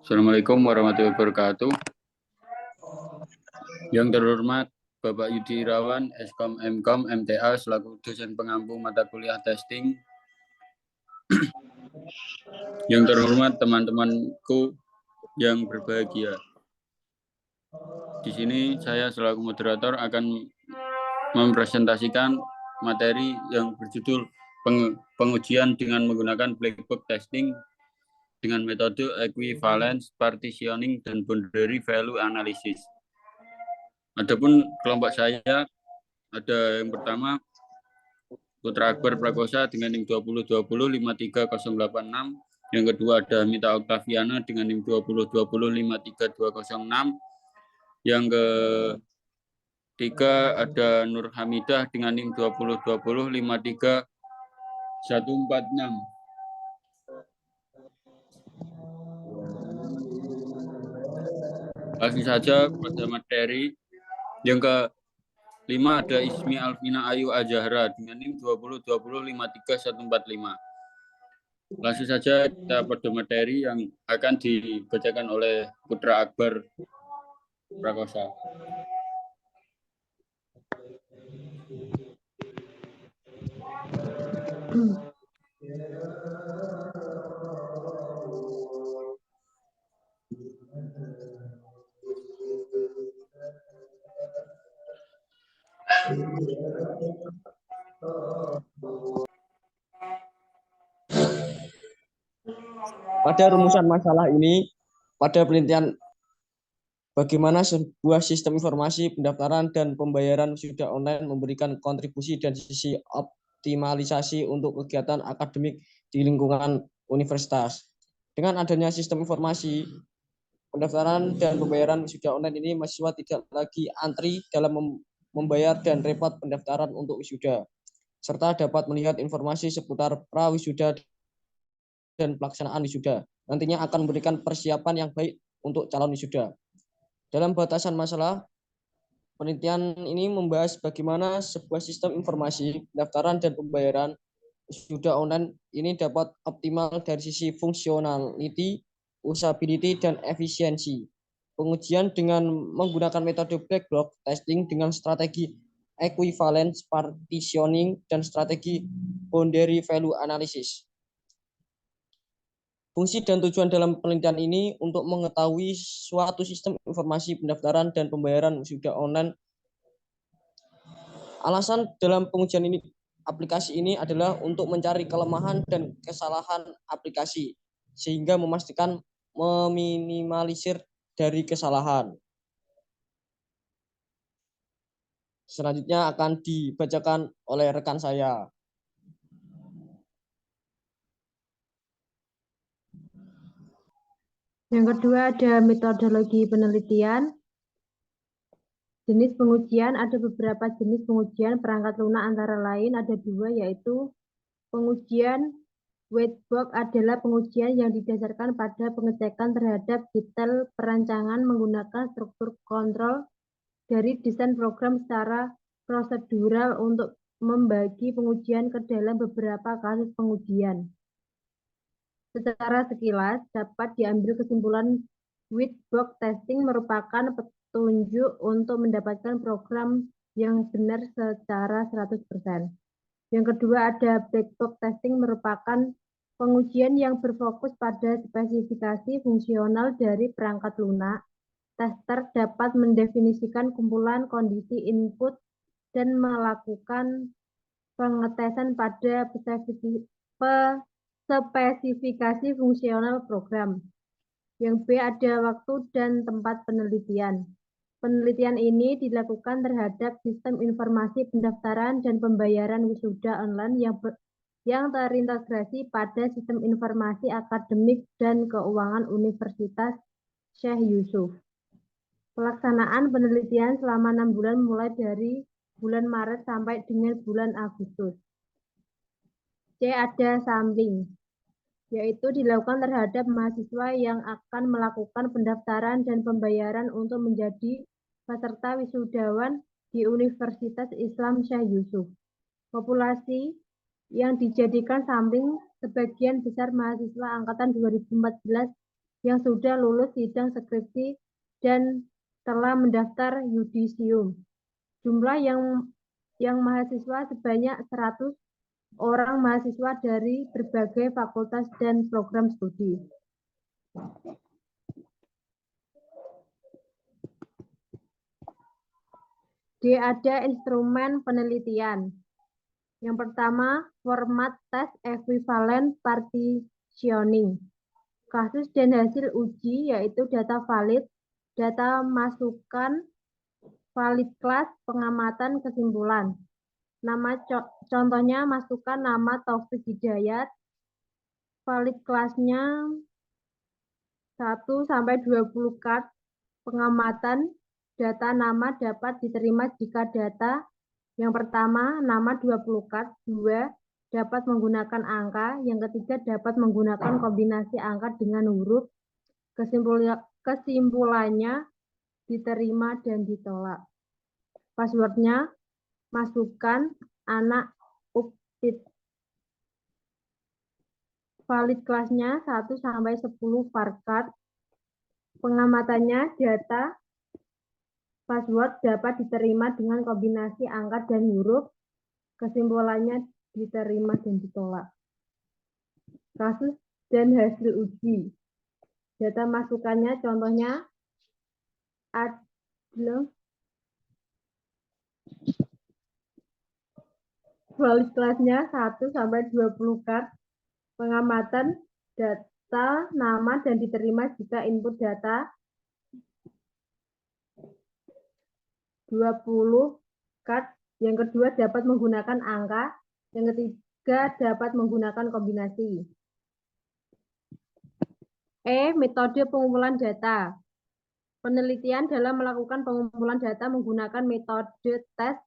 Assalamualaikum warahmatullahi wabarakatuh. Yang terhormat Bapak Yudi Irawan, Eskom Mkom MTA selaku dosen pengampu mata kuliah testing. Yang terhormat teman-temanku yang berbahagia. Di sini saya selaku moderator akan mempresentasikan materi yang berjudul pengujian dengan menggunakan black box testing dengan metode equivalence partitioning dan boundary value analysis. Adapun kelompok saya ada yang pertama Putra Akbar Prakosa dengan NIM 2020 53086. Yang kedua ada Mita Oktaviana dengan NIM 2020 53206. Yang ketiga ada Nur Hamidah dengan NIM 2020 53146. Langsung saja pada materi. Yang kelima ada Ismi Alvina Ayu Azahra dengan NIM 2020 53145. Langsung saja kita pada materi yang akan dibacakan oleh Putra Akbar Prakosa. Pada rumusan masalah ini, pada penelitian bagaimana sebuah sistem informasi pendaftaran dan pembayaran wisuda online memberikan kontribusi dan sisi optimalisasi untuk kegiatan akademik di lingkungan universitas. Dengan adanya sistem informasi pendaftaran dan pembayaran wisuda online ini, mahasiswa tidak lagi antri dalam membayar dan repot pendaftaran untuk wisuda, serta dapat melihat informasi seputar pra-wisuda dan pelaksanaan wisuda. Nantinya akan memberikan persiapan yang baik untuk calon wisuda. Dalam batasan masalah, penelitian ini membahas bagaimana sebuah sistem informasi pendaftaran dan pembayaran wisuda online ini dapat optimal dari sisi functionality, usability, dan efisiensi. Pengujian dengan menggunakan metode black box testing dengan strategi equivalence partitioning dan strategi boundary value analysis. Fungsi dan tujuan dalam penelitian ini untuk mengetahui suatu sistem informasi pendaftaran dan pembayaran wisuda online. Alasan dalam pengujian ini aplikasi ini adalah untuk mencari kelemahan dan kesalahan aplikasi sehingga memastikan meminimalisir dari kesalahan. Selanjutnya akan dibacakan oleh rekan saya. Yang kedua ada metodologi penelitian. Jenis pengujian, ada beberapa jenis pengujian perangkat lunak antara lain ada dua, yaitu pengujian white box adalah pengujian yang didasarkan pada pengecekan terhadap detail perancangan menggunakan struktur kontrol dari desain program secara prosedural untuk membagi pengujian ke dalam beberapa kasus pengujian. Secara sekilas dapat diambil kesimpulan white box testing merupakan petunjuk untuk mendapatkan program yang benar secara 100%. Yang kedua ada black box testing merupakan pengujian yang berfokus pada spesifikasi fungsional dari perangkat lunak. Tester dapat mendefinisikan kumpulan kondisi input dan melakukan pengetesan pada spesifikasi fungsional program. Yang B ada waktu dan tempat penelitian. Penelitian ini dilakukan terhadap sistem informasi pendaftaran dan pembayaran wisuda online yang terintegrasi pada sistem informasi akademik dan keuangan Universitas Syekh Yusuf. Pelaksanaan penelitian selama 6 bulan mulai dari bulan Maret sampai dengan bulan Agustus. C ada sampling, yaitu dilakukan terhadap mahasiswa yang akan melakukan pendaftaran dan pembayaran untuk menjadi peserta wisudawan di Universitas Islam Syekh Yusuf. Populasi yang dijadikan sampling sebagian besar mahasiswa angkatan 2014 yang sudah lulus sidang skripsi dan telah mendaftar yudisium. Jumlah yang mahasiswa sebanyak 100 orang mahasiswa dari berbagai fakultas dan program studi. D. Ada instrumen penelitian. Yang pertama, format tes equivalent partitioning. Kasus dan hasil uji yaitu data valid, data masukan, valid class, pengamatan, kesimpulan. Nama contohnya masukkan nama Taufik Hidayat, valid class-nya 1 sampai 20 card, pengamatan, data nama dapat diterima jika data yang pertama, nama 20 card, 2, dapat menggunakan angka, yang ketiga dapat menggunakan kombinasi angka dengan huruf, kesimpulannya diterima dan ditolak. Passwordnya, masukkan anak update. Valid kelasnya 1 sampai 10 varchar. Pengamatannya data password dapat diterima dengan kombinasi angka dan huruf. Kesimpulannya diterima dan ditolak. Kasus dan hasil uji. Data masukannya contohnya adalah valid kelasnya 1 sampai 20 card. Pengamatan data nama dan diterima jika input data 20 card. Yang kedua dapat menggunakan angka. Yang ketiga dapat menggunakan kombinasi. Metode pengumpulan data. Penelitian dalam melakukan pengumpulan data menggunakan metode tes.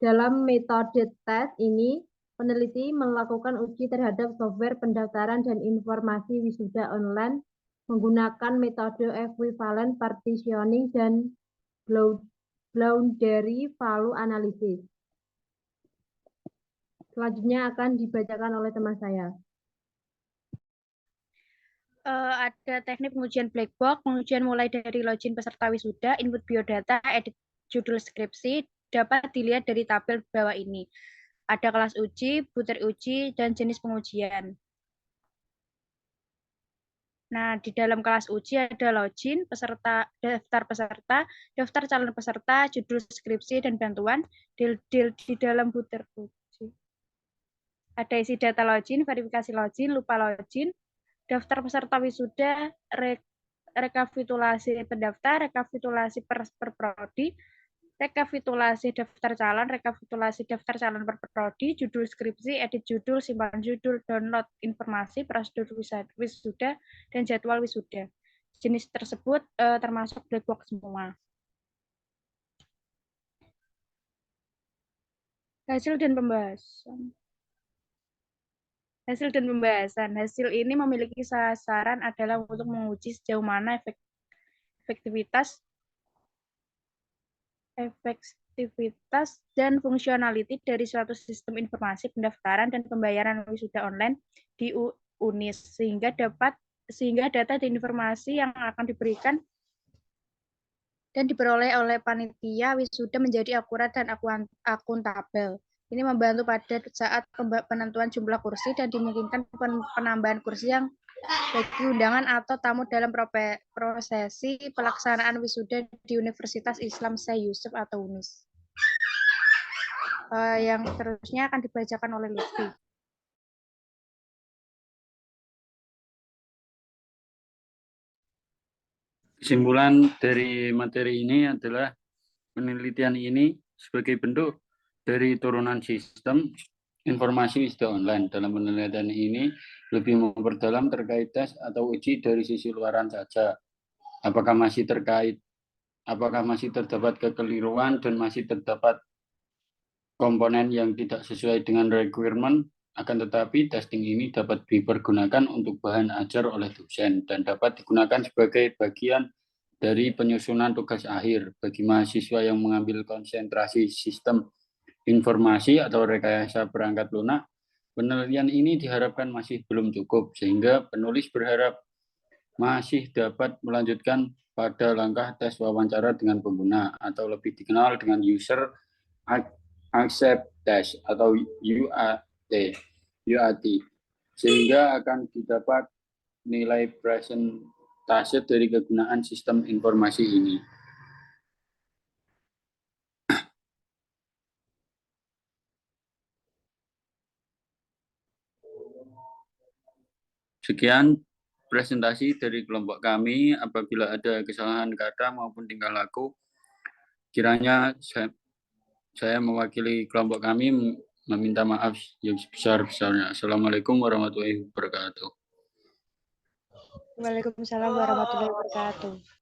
Dalam metode tes ini, peneliti melakukan uji terhadap software pendaftaran dan informasi wisuda online menggunakan metode equivalent partitioning dan boundary value analysis. Selanjutnya akan dibacakan oleh teman saya. Ada teknik pengujian black box, pengujian mulai dari login peserta wisuda, input biodata, edit judul skripsi, dapat dilihat dari tabel bawah ini. Ada kelas uji, butir uji, dan jenis pengujian. Nah, di dalam kelas uji ada login, peserta, daftar peserta, daftar calon peserta, judul skripsi, dan bantuan. Di dalam butir uji ada isi data login, verifikasi login, lupa login, daftar peserta wisuda, rekapitulasi pendaftar, rekapitulasi per prodi, rekapitulasi daftar calon, rekapitulasi daftar calon per prodi, judul skripsi, edit judul, simpan judul, download informasi, prosedur wisuda, dan jadwal wisuda. Jenis tersebut termasuk black box semua. Hasil dan pembahasan. Hasil dan pembahasan. Hasil ini memiliki sasaran adalah untuk menguji sejauh mana efektivitas dan fungsionality dari suatu sistem informasi pendaftaran dan pembayaran wisuda online di UNIS sehingga data dan informasi yang akan diberikan dan diperoleh oleh panitia wisuda menjadi akurat dan akuntabel. Ini membantu pada saat penentuan jumlah kursi dan dimungkinkan penambahan kursi yang bagi undangan atau tamu dalam prosesi pelaksanaan wisuda di Universitas Islam Syekh Yusuf atau UNIS. Yang seterusnya akan dibacakan oleh Lutfi. Kesimpulan dari materi ini adalah penelitian ini sebagai bentuk dari turunan sistem informasi wisuda online. Dalam penelitian ini lebih memperdalam terkait tes atau uji dari sisi luaran saja. Apakah masih terdapat kekeliruan dan masih terdapat komponen yang tidak sesuai dengan requirement, akan tetapi testing ini dapat dipergunakan untuk bahan ajar oleh dosen dan dapat digunakan sebagai bagian dari penyusunan tugas akhir bagi mahasiswa yang mengambil konsentrasi sistem informasi atau rekayasa perangkat lunak. Penelitian ini diharapkan masih belum cukup, sehingga penulis berharap masih dapat melanjutkan pada langkah tes wawancara dengan pengguna atau lebih dikenal dengan user accept test atau UAT, sehingga akan didapat nilai presentase dari kegunaan sistem informasi ini. Sekian presentasi dari kelompok kami. Apabila ada kesalahan kata maupun tingkah laku, kiranya saya mewakili kelompok kami meminta maaf yang sebesar-besarnya. Assalamualaikum warahmatullahi wabarakatuh. Waalaikumsalam warahmatullahi wabarakatuh.